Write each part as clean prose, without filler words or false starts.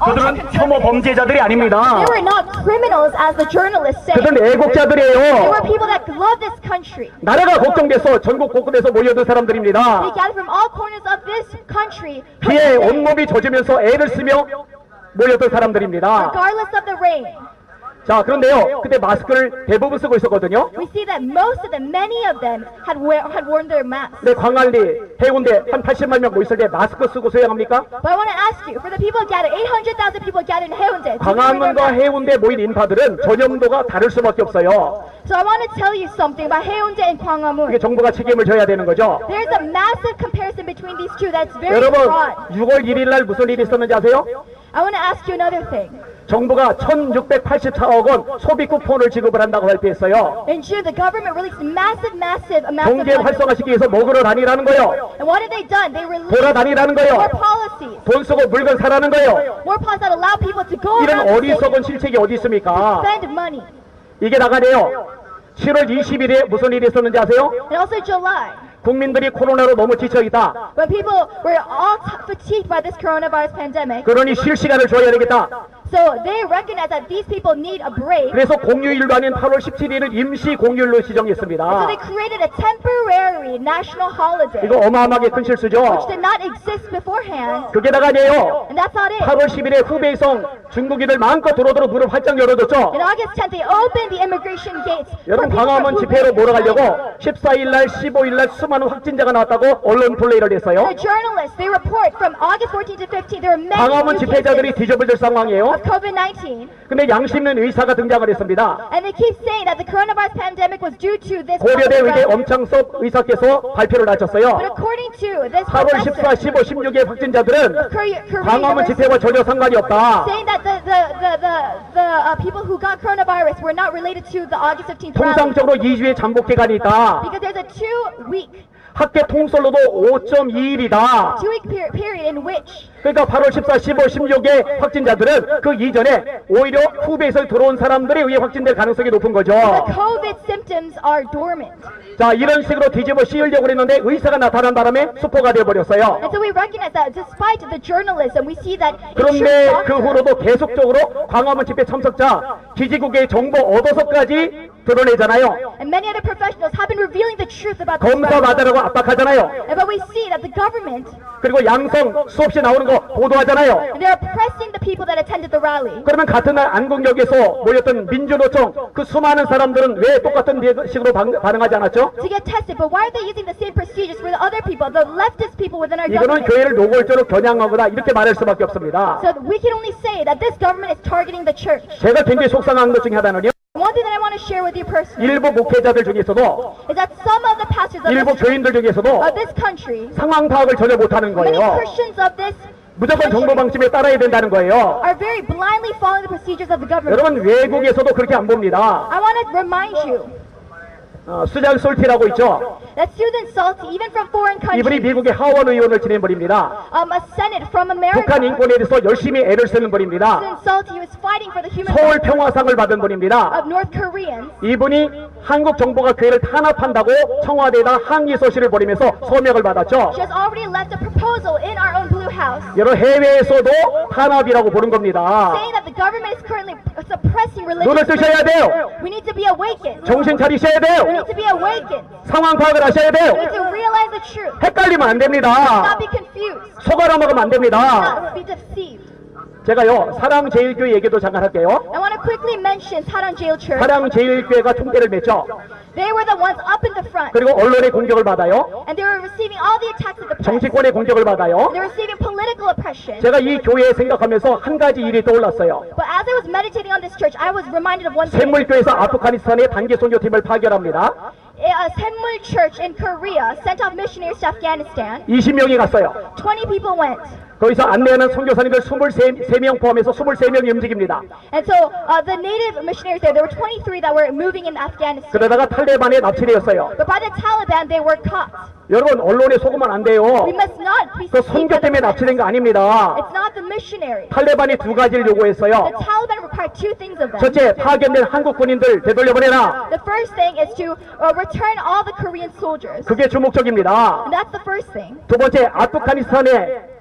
그들은 혐오 범죄자들이 아닙니다. They were not criminals as the journalists say. 그들은 They 애국자들이에요. were people that love this country. 나라가 걱정돼서 전국 곳곳에서 모여든 They 사람들입니다. gathered from all corners of this country, 비에 온몸이 젖으면서 애를 쓰며 모였던 사람들입니다. regardless of the rain. 자, 그런데요, 그때 마스크를 대부분 쓰고 있었거든요. We see that most of them, many of them, had worn their masks. 근데 광안리, 해운대 한 80만 명 모였을 때 마스크 쓰고 수행합니까? But I want to ask you, for the people gathered, 800,000 people gathered in Haeundae, 광화문과 해운대 모인 인파들은 전염도가 다를 수밖에 없어요. so I want to tell you something about Haeundae and 이게 Gwanghwamun. 정부가 책임을 져야 되는 거죠. There's a massive comparison between these two that's very 여러분, broad. 6월 1일 날 무슨 일이 있었는지 아세요? I want to ask you another thing. 정부가 1684억 원 소비 쿠폰을 지급을 한다고 발표했어요. In June, the government released massive amounts of 경제 money. 활성화시키기 위해서 먹으러 다니라는 거예요. And what have they done? They released 돌아다니라는 more 거예요. policies. 돈 쓰고 물건 사라는 거예요. More policies that allow people to go 이런 around the city, 어리석은 실책이 어디 있습니까? spend money. 이게 나가네요. 7월 20일에 무슨 일이 있었는지 아세요? And also July, 국민들이 코로나로 너무 지쳐있다. when people were all fatigued by this coronavirus pandemic, 그러니 쉴 시간을 줘야 되겠다. so they recognize that these people need a break. 그래서 공휴일도 아닌 8월 17일을 임시 공휴일로 So 지정했습니다. they created a temporary national holiday, 이거 어마어마하게 큰 which 실수죠. did not exist beforehand. 그게 나가네요. And that's not it. 8월 10일에 후베이성 중국인들 마음껏 들어오도록 문을 활짝 열어줬죠. On August 10th, they opened the immigration gates for 여러분, people 광화문 from 집회로 Hubei. 몰아가려고 14일날 15일날 수많은 확진자가 나왔다고 언론 플레이를 했어요. The journalists, they report from August 14th to 15th, there were many 광화문 new 집회자들이 cases 뒤져볼 상황이에요. of COVID-19. 근데 양심 있는 의사가 등장을 했습니다. And they keep saying that the coronavirus pandemic was due to this 고려대 의대 virus. 엄창섭 의사께서 발표를 But 하셨어요. according to this 8월 14, professor, 15, 16의 확진자들은 Korea 광화문 University, 집회와 전혀 상관이 없다. saying that the people who got coronavirus were not related to the August 15th rally 통상적으로 2주의 잠복 기간이 있다. because there's a 2-week 학계 통솔로도 5.2일이다. period in which 그러니까 8월 14, 15, 16의 확진자들은 그 이전에 오히려 후배에서 들어온 사람들에 의해 확진될 가능성이 높은 거죠. the COVID symptoms are dormant. 자, 이런 식으로 뒤집어 씌우려고 했는데 의사가 나타난 바람에 수포가 되어버렸어요. And so we recognize that despite the journalism, we see that it 그런데 should 그 후로도 계속적으로 광화문 집회 참석자 기지국의 정보 얻어서까지 드러내잖아요. and many other professionals have been revealing the truth about this 검사 virus. 받으라고 압박하잖아요. But we see that the government, 그리고 양성 수없이 나오는 거 보도하잖아요. and they're oppressing the people that attended the rally. 그러면 같은 날 안국역에서 모였던 민주노총 그 수많은 사람들은 왜 똑같은 식으로 반응하지 않았죠? To get tested, but why are they using the same procedures for the other people, the leftist people within our 이거는 government? 교회를 노골적으로 겨냥하거나 이렇게 말할 수밖에 없습니다. So we can only say that this government is targeting the church. 제가 굉장히 속상한 것 중에 하나는요. One thing that I want to share with you personally 일부 목회자들 중에서도 is that some of the pastors of 일부 교인들 중에서도 this country, 상황 파악을 전혀 못하는 many 거예요. Christians of this 무조건 정보 방침에 따라야 된다는 거예요. are very blindly following the procedures of the government. 여러분, 외국에서도 그렇게 안 봅니다. I want to remind you 수잔 솔티라고 있죠. that Susan Salty, even from foreign 이분이 countries, 미국의 하원 의원을 지낸 분입니다. a Senate from 북한 America, 인권에 대해서 열심히 애를 쓰는 분입니다. Susan Salty was fighting for the human 서울 rights 평화상을 받은 분입니다. of North Koreans. 이분이 한국 정부가 교회를 탄압한다고 청와대에다 항의 서신을 보내면서 서명을 받았죠. She has already left a proposal in our own Blue House 여러 해외에서도 탄압이라고 보는 겁니다. saying that the government is currently suppressing 눈을 religious 뜨셔야 freedom. 돼요. We need to be awakened. 정신 차리셔야 We 돼요. need to be awakened. 상황 파악을 하셔야 We need 돼요. to realize the truth. 헷갈리면 안 Not 됩니다. be confused. 속아라 먹으면 안 됩니다. Not be deceived. 제가요, 사랑제일교회 얘기도 잠깐 할게요. I want to quickly mention Sarang Jail Church. 사랑제일교회가 총대를 맺죠. They were the ones up in the front, 그리고 언론의 공격을 받아요. and they were receiving all the attacks of the press. 정치권의 공격을 받아요. They were receiving political oppression. 제가 이 교회 생각하면서 한 가지 일이 떠올랐어요. But as I was meditating on this church, I was reminded of one thing. 샘물교회에서 아프가니스탄에 단기 선교팀을 파견합니다. A Senmul church in Korea sent off missionaries to Afghanistan. 20명이 갔어요. 20 people went. 거기서 안내하는 선교사님들 23명 포함해서 23명이 움직입니다. And so the native missionaries there were 23 that were moving in Afghanistan. 그러다가 탈레반에 납치되었어요. But by the Taliban, they were caught. 여러분, 언론에 속으면 안 돼요. We must not be 그 deceived 선교 by the 때문에 press. 납치된 거 아닙니다. It's not the missionaries. 탈레반이 두 가지를 요구했어요. The Taliban required two things of them. 첫째, 파견된 한국 군인들 되돌려보내라. The first thing is to return all the Korean soldiers. 그게 주목적입니다. And that's the first thing. 두 번째, 아프가니스탄에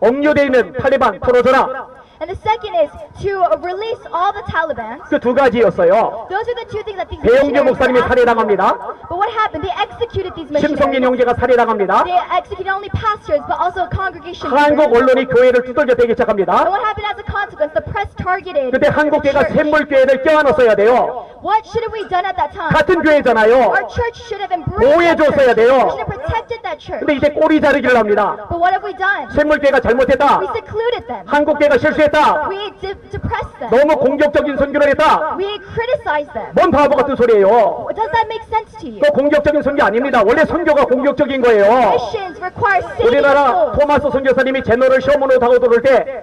억류되어 있는 탈레반 풀어줘라. And the second is to release all the Taliban. 그 두 가지였어요. Those are the two things that these 배용규 missionaries 목사님이 were asking for. 살해당합니다. But what happened? They executed these 심성민 missionaries. 형제가 살해당합니다. They executed not only pastors but also congregation 한국 leaders. 언론이 교회를 두들겨 대기 And 시작합니다. what happened as a consequence? The press targeted 그때 한국교회가 the church. 샘물교회를 껴안았어야 돼요. What should have we done at that time? 같은 교회잖아요. Our church should have embraced that 보호해줬어야 church. 돼요. We should have protected that church. 근데 이제 꼬리 자르기를 합니다. But what have we done? 샘물교회가 잘못했다. We secluded them. 한국교회가 실수했다. We depressed them. 너무 공격적인 선교를 했다. We criticized them. 뭔 바보 같은 소리예요. Does that make sense to you? 또 공격적인 선교 아닙니다. 원래 선교가 공격적인 거예요. Missions require saving 우리나라 souls. 토마스 선교사님이 제너럴 쇼문으로 타고 들어올 때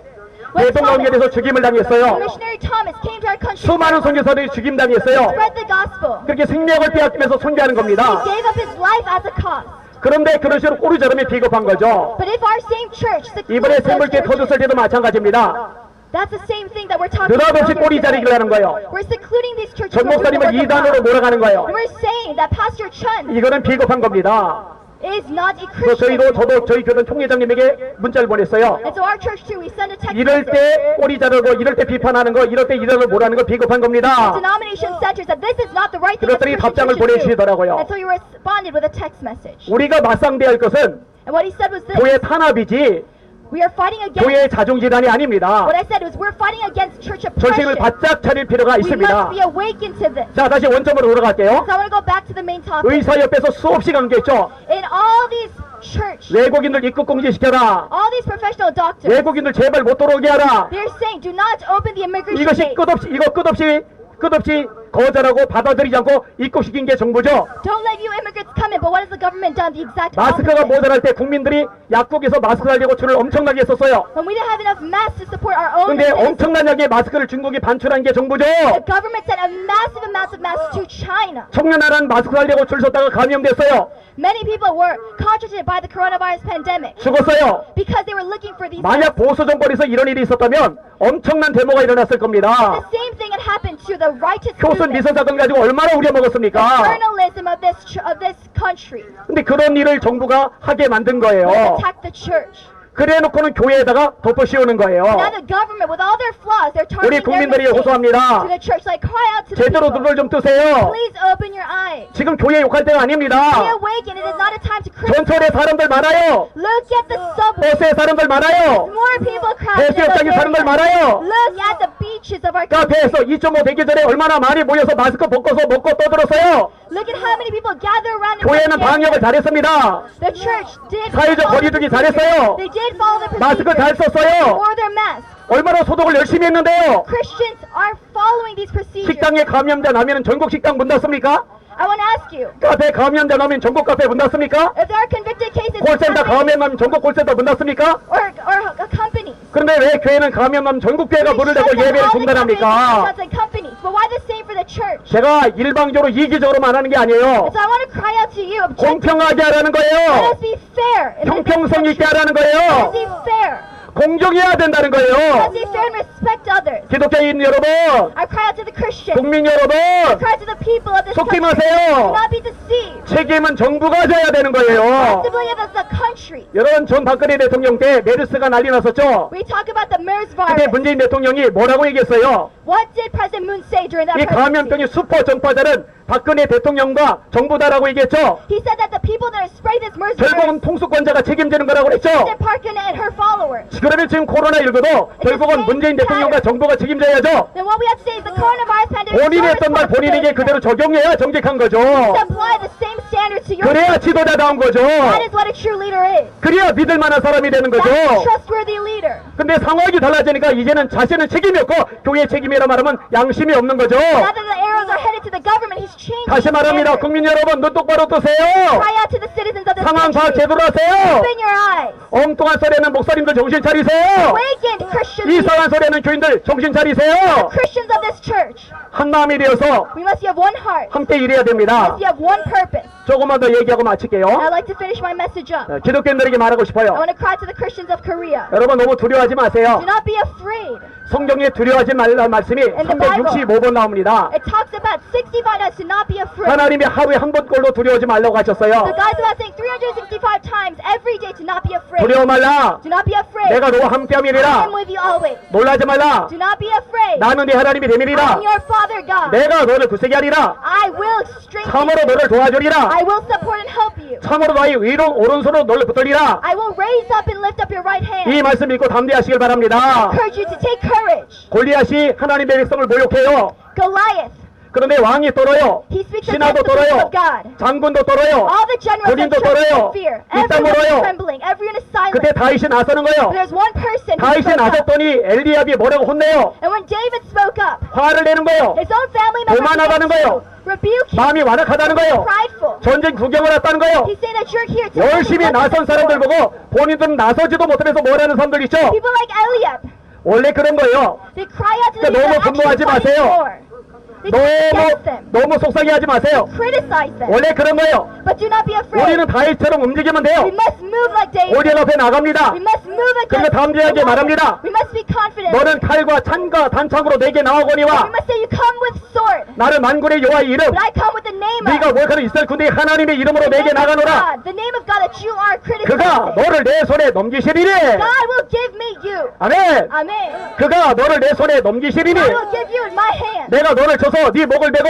대통령에서 죽임을 당했어요. Missionary Thomas came to our country. 수많은 선교사들이 죽임당했어요. Spread the gospel. 그렇게 생명을 빼앗기면서 선교하는 He 겁니다. gave up his life as a cause. 그런데 그런 식으로 꼬리 자르면 비겁한 거죠. But if our same church 이번에 secludes those 샘물교회 터졌을 churches, 때도 마찬가지입니다. that's the same thing that we're talking about. 느닷없이 꼬리 자르기를 하는 거예요. We're secluding these churches. 전 from the 목사님을 work of 이단으로 God. 몰아가는 거예요. And we're saying that Pastor Chun 이거는 비겁한 겁니다. is not a 그래서 Christian. 저도 저희 교단 총회장님에게 문자를 보냈어요. And so our church too, we send a text 이럴 message. 때 꼬리 자르고 이럴 때 비판하는 거 이럴 때 이단으로 몰아가는 거 비겁한 겁니다. Denomination centers that this is not the right thing that 그것들이 Christian 답장을 churches do. 보내주시더라고요. And so he responded with a text message. 우리가 맞상대할 것은 And what he said was this: 교회 탄압이지 we are fighting against. 교회의 자중질환이 아닙니다. What I said was we're fighting against church 정신을 oppression. 바짝 차릴 필요가 We must 있습니다. be awakened to this. 자, 다시 원점으로 돌아갈게요. So I want to go back to the main topic. 의사협회에서 수없이 강조했죠. In all these church, 외국인들 입국 금지시켜라. all these professional doctors, 외국인들 제발 못 들어오게 하라. they're saying do not open the immigration 이것이 gate. 끝없이 거절하고 받아들이지 않고 입국시킨 게 정부죠. Don't let you immigrants come in. But what has the government done? The exact 마스크가 opposite. 모자랄 때 국민들이 약국에서 마스크 달려고 줄을 엄청나게 했었어요. When we didn't have enough masks to support our own 근데 citizens, 엄청난 양의 마스크를 중국이 반출한 게 정부죠. the government sent a massive amounts of masks to China. 청년아란 마스크 달려고 줄 섰다가 감염됐어요. Many people were contracted by the coronavirus pandemic 죽었어요. because they were looking for these 만약 masks. 보수 정권에서 이런 일이 있었다면 엄청난 데모가 일어났을 겁니다. The same thing had happened to the righteous 교순 movement, 미선 사건 가지고 얼마나 우려먹었습니까? journalism of this country. 근데 그런 일을 정부가 하게 만든 They 거예요. attacked the church. 그래 놓고는 교회에다가 덮어 씌우는 거예요. Now the government, with all their flaws, they're 우리 targeting their 국민들이 mistakes 호소합니다. to the church. Like cry out to the 제대로 people. 눈을 좀 뜨세요. Please open your eyes. 지금 교회 욕할 때가 Be 아닙니다. awakened. It is not a time to criticize. 전철에 사람들 많아요. Look at the subway. 버스에 사람들 많아요. More people crowded. 해수욕장에 사람들 많아요. Look at the beaches of our country. 카페에서 2.5 되기 전에 얼마나 많이 모여서 마스크 벗고서 먹고 떠들었어요. Look at how many people gather around the 교회는 방역을 잘했습니다. The church did 사회적 follow the 거리두기 procedure. 잘했어요. They did follow the 마스크 잘 procedure. 썼어요. Wore their masks. 얼마나 소독을 열심히 했는데요. Christians are following these procedures. 식당에 감염자 나면 전국 식당 문 닫습니까? I want to ask you, 카페 감염자 나면 전국 카페 문 닫습니까? if there are convicted cases 콜센터 감염 나면 전국 콜센터 문 닫습니까? or companies, 그런데 왜 교회는 감염 나면 전국 교회가 문을 닫고 예배를 중단합니까? companies, but why the same for the church? 제가 일방적으로 이기적으로만 하는 게 아니에요. So I want to cry out to you, objectively. 공평하게 하라는 Let 거예요. us be fair. in this 형평성 있게 country. 하라는 Let us 거예요. be fair. 공정해야 된다는 Let us 거예요. be fair and respect others. 기독교인 여러분, I cry out to the Christians. 국민 여러분, I cry out to the people of this 속지 country. 마세요. Do not be deceived. 책임은 정부가 져야 되는 거예요. Responsibility of the country. 여러분, 전 박근혜 대통령 때 메르스가 난리 났었죠. We talk about the MERS 그때 virus. 문재인 대통령이 뭐라고 얘기했어요? What did President Moon say during that 이 presidency? 감염병의 슈퍼 전파자는 박근혜 대통령과 정부다라고 얘기했죠. He said that the people that are spreading this MERS virus, 결국은 통수권자가 책임지는 거라고 그랬죠. President Park Geun-hye and her followers. 그러면 지금 코로나19도 결국은 문재인 대통령과 정부가 책임져야죠. Then what we have to say is the coronavirus pandemic 본인이 is 했던 말 본인에게 그대로 적용해야 정직한 거죠. apply the same standards to your 그래야 지도자다운 거죠. That is what a true leader is. 그래야 믿을 만한 사람이 되는 That's a 거죠. trustworthy leader. 근데 상황이 달라지니까 이제는 자신은 책임이 없고 교회 책임이라 말하면 양심이 없는 거죠. Now that the arrows are headed to the government, he's changing 다시 말합니다. standards. 국민 여러분, 눈 똑바로 뜨세요. Cry out to the citizens of this 상황 파악 country. 제대로 하세요. Open your eyes. 엉뚱한 소리는 목사님들 정신 차리세요. Awakened Christians. 이상한 소리는 교인들 정신 차리세요. Christians of this church. 한 마음이 되어서 We must have one heart. 함께 일해야 됩니다. We have one purpose. 조금만 더 얘기하고 마칠게요. I'd like to finish my message up. 기독교인들에게 말하고 I 싶어요. want to cry to the Christians of Korea. 여러분 너무 두려워하지 마세요. Do not be afraid. 성경에 두려워하지 말라는 말씀이 the Bible. 365번 나옵니다. It talks talks about 65 times to not be afraid. 하나님이 하루에 한 번꼴로 두려워하지 말라고 하셨어요. So God's about saying 365 times every day to not be afraid. 두려워 말라. Do not be afraid. 내가 너와 I 함께함이니라. am with you always. 놀라지 말라. Do not be afraid. 나는 네 하나님이 I 됨이니라. am your Father God. 내가 너를 굳세게 하리라. I will strengthen 참으로 you. 너를 도와주리라. I will support and help you. 참으로 너의 위로 오른손으로 너를 붙들리라. I will raise up and lift up your right hand. 이 말씀 읽고 담대하시길 I 바랍니다. encourage you to take courage. 골리앗이 하나님의 백성을 모욕해요. Goliath, 그런데 왕이 떨어요. he speaks 신하도 against the people 떨어요. of God. 장군도 떨어요. All the generals 군인도 are trembling 떨어요. in fear. 일단 Everyone 물어요. is trembling. Everyone is silent. 그때 다윗이 나서는 거예요. But there's one person who 다윗이 spoke up. 나섰더니 엘리압이 뭐라고 혼내요. And when David spoke up, 화를 내는 거예요. his own family members 교만하다는 거예요. rebuke him, 마음이 완악하다는 거예요. prideful. 전쟁 구경을 왔다는 거예요. He's saying that you're here to 열심히 나선 사람들 보고 본인들은 나서지도 못하면서 뭐라는 사람들 있죠. People like Eliab, 원래 그런 거예요. they cry out to the 너무 people that 분노하지 actually fight 마세요. war. They against them, 너무 속상해 하지 마세요. criticize them. 원래 그런 거예요. But do not be afraid. 우리는 다윗처럼 움직이면 돼요. We must move like David. 오리 앞에 나갑니다. We must move 그리고 against 담대하게 Goliath. 말합니다. We must be confident. 너는 칼과 찬과 단창으로 내게 We 나오거니와 must say you come with sword. 나는 만군의 여호와의 이름 But I come with the name 네가 of 목하는 이스라엘 군대의 하나님의 이름으로 the 내게 name of 나가노라. God, the name of God that you are 그가 criticizing. 너를 내 손에 넘기시리니. God will give me you. 아멘. Amen. 그가 너를 내 손에 넘기시리니. God will give you in my hand. 내가 너를 쳐서 네 목을 베고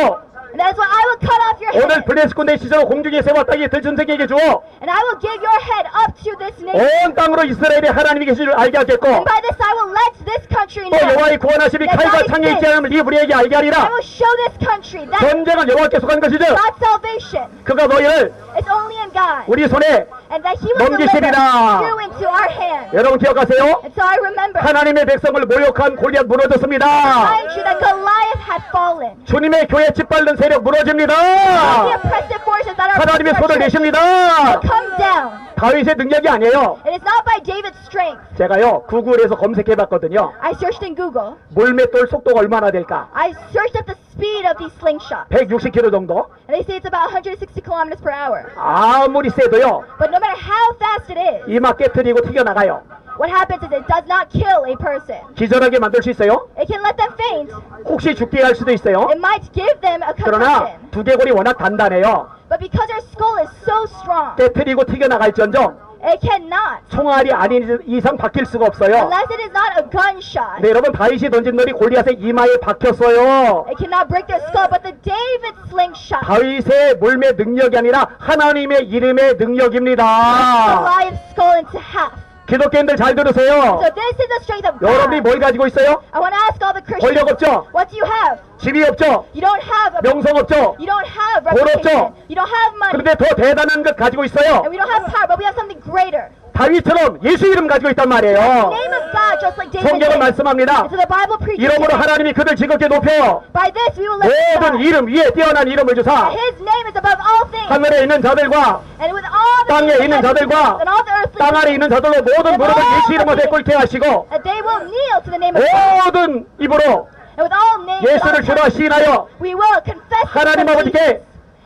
And that is why I will cut off your 오늘 head. 블레스 군대 시절 공중에 세워 땅에 들전생에게 주어 And I will give your head up to this nation. 온 땅으로 이스라엘의 하나님이 계신 줄 알게 하겠고 And by this I will let this country 또 know. 여호와의 구원하심이 칼과 창에 있지 않음을 네 우리에게 알게 I 하리라. will show this country that 전쟁은 여호와께 속한 것이죠. God's salvation 그가 너희를 is only in God. 우리 손에 And that He will deliver 넘기시리라. you into our hands. 여러분 기억하세요. And so I remember. 하나님의 백성을 모욕한 골리앗 무너졌습니다. Remind you that Goliath had fallen. 주님의 교회 짓밟는 세력 무너집니다. The oppressive forces that are 하나님의 손을 oppressing our church 내십니다. come down. 다윗의 능력이 아니에요. It is not by David's strength. 제가요 구글에서 검색해봤거든요. I searched in Google. 물맷돌 속도가 얼마나 될까? I searched up the speed of these slingshots. 160km 정도. And they say it's about 160 kilometers per hour. 아무리 세도요 But no matter how fast it is, 이마 깨트리고 튀겨나가요. what happens is it does not kill a person. 기절하게 만들 수 있어요. It can let them faint. 혹시 죽게 할 수도 있어요. It might give them a 그러나 concussion. 두개골이 워낙 단단해요. But because their skull is so strong, 깨트리고 튀겨나갈지언정 it cannot. 총알이 아닌 이상 바뀔 수가 없어요. Unless it is not a gunshot. 네, 여러분 다윗이 던진 널이 골리앗의 이마에 박혔어요. It cannot break their skull, but the David slingshot, 다윗의 물매 능력이 아니라 하나님의 이름의 능력입니다. Goliath's skull into half. 기독교인들 잘 들으세요. So this is the strength of 여러분이 God. 뭘 가지고 있어요? I want to ask all the 권력 Christians, 없죠? what do you have? 집이 없죠? You don't have a 명성 없죠? you don't have 돈 reputation. 없죠? You don't have money. 그런데 더 대단한 것 가지고 있어요. And we don't have power, but we have something greater. 다윗처럼 예수 이름 가지고 있단 The 말이에요. name of God, just like David 성경은 did. 말씀합니다. And so the Bible preaches 이름으로 today. 하나님이 그들 지극히 높여 By this we will lift 모든 God. 이름 위에 뛰어난 이름을 주사 His name is above all things. 하늘에 있는 자들과 And with all the 땅에 things 있는 in heaven 자들과 and all the earthly 땅 아래 things, 있는 자들로 모든 무릎을 예수 이름 앞에 꿇게 하시고 that they will kneel to the name of God. 모든 입으로 And with all names, and 예수를 all 주라 tongues, 시인하여 we will confess 하나님 Jesus. 아버지께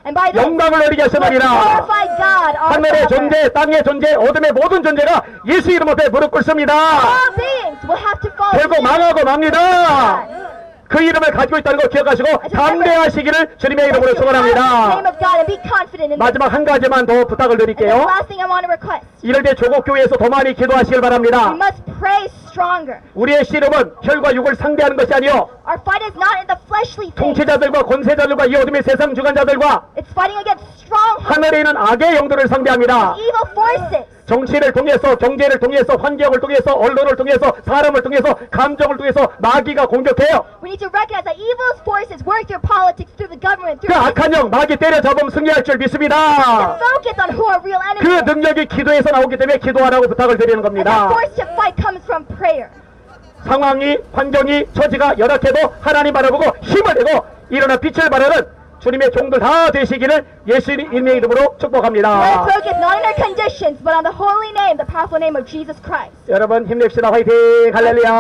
And by this, 영광을 얻게 we will 하시느니라. glorify God, our 하늘의 Father. 존재, 땅의 존재, 어둠의 모든 존재가 예수 이름 앞에 무릎 꿇습니다. All beings will have to fall. 결국 망하고 맙니다. 그 이름을 가지고 있다는 거 기억하시고 담대하시기를 주님의 이름으로 Name 축원합니다. of God and be confident in this. 마지막 한 가지만 더 부탁을 And the 드릴게요. last thing I want to request, 이럴 때 조국교회에서 더 많이 기도하시길 we 바랍니다. must pray stronger. 우리의 씨름은 혈과 육을 상대하는 것이 아니요 Our fight is not in the fleshly things. 통치자들과 권세자들과 이 어둠의 세상 주관자들과 It's fighting against strongholds, 하늘에 있는 악의 영들을 상대합니다. evil forces. 정치를 통해서, 경제를 통해서, 환경을 통해서, 언론을 통해서, 사람을 통해서, 감정을 통해서 마귀가 공격해요. We need to recognize that evil forces work through politics, through the government, 그 through 악한 영 마귀 때려잡으면 승리할 줄 믿습니다. focus on who our real 그 enemies are. 능력이 기도에서 나오기 때문에 기도하라고 부탁을 드리는 And the 겁니다. force to fight comes from prayer. 상황이, 환경이, 처지가 열악해도 하나님 바라보고 힘을 내고 일어나 빛을 발하는 주님의 종들 다 되시기를 예수님의 이름으로 Let us 축복합니다. focus not on our conditions, but on the holy name, the powerful name of Jesus Christ. 여러분 힘냅시다. 화이팅! 할렐루야!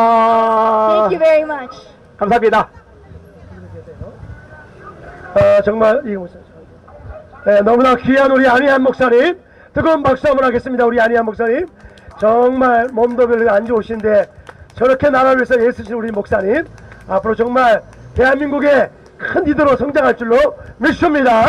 Thank you very much. 감사합니다. 정말 이 목사님, 너무나 귀한 우리 안희한 목사님, 뜨거운 박수 한번 하겠습니다. 우리 안희한 목사님, 정말 몸도 별로 안 좋으신데 저렇게 나라를 위해서 애쓰신 우리 목사님, 앞으로 정말 대한민국의 큰 리더로 성장할 줄로 믿습니다.